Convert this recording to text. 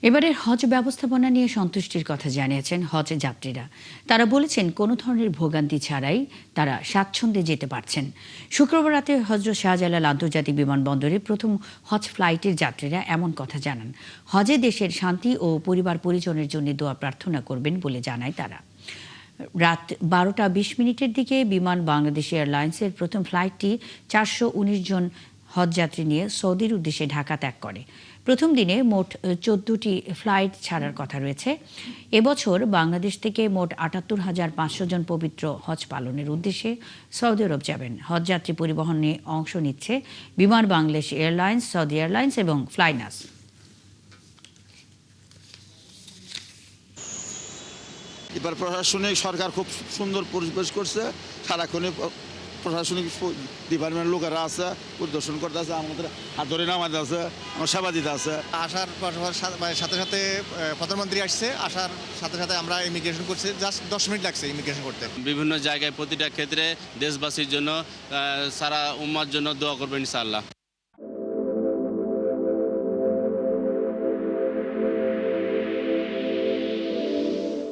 এবারের হজ ব্যবস্থাপনা নিয়ে সন্তুষ্টির কথা জানিয়েছেন হজ যাত্রীরা। তারা বলেছেন কোনো ধরনের ভোগান্তি ছাড়াই তারা স্বাচ্ছন্দ্যে যেতে পারছেন। শুক্রবার রাতে হজরত শাহজালাল আন্তর্জাতিক বিমানবন্দরে প্রথম হজ ফ্লাইটের যাত্রীরা এমন কথা জানান। হজে দেশের শান্তি ও পরিবার পরিজনের জন্য দোয়া প্রার্থনা করবেন বলে জানায় তারা। রাত 12:20 দিকে বিমান বাংলাদেশ এয়ারলাইন্সের প্রথম ফ্লাইটটি 419 জন হজযাত্রী নিয়ে সৌদির উদ্দেশ্যে ঢাকা ত্যাগ করে। প্রথম দিনে মোট 14টি ফ্লাইট ছাড়ার কথা রয়েছে। এবছর বাংলাদেশ থেকে মোট 78,500 জন পবিত্র হজ পালনের উদ্দেশ্যে সৌদি আরব যাবেন। হজযাত্রী পরিবহনে অংশ নিচ্ছে বিমান বাংলাদেশ এয়ারলাইন্স, সৌদি এয়ারলাইন্স এবং ফ্লাইনাস। এবার প্রশাসনিক সরকার খুব সুন্দর পরিবেশ করছে। সারাক্ষণে প্রশাসনিক ডিপার্টমেন্ট লোকেরা আছে, পরিদর্শন করতে আছে, আমাদের হাত ধরে নামাতে আছে, আমার সেবা দিতে আছে। আসার সাথে সাথে প্রধানমন্ত্রী আসছে, আসার সাথে সাথে আমরা ইমিগ্রেশন করছি, জাস্ট 10 মিনিট লাগছে ইমিগ্রেশন করতে। বিভিন্ন জায়গায় প্রতিটা ক্ষেত্রে দেশবাসীর জন্য, সারা উম্মার জন্য দোয়া করবেন ইনশাআল্লাহ।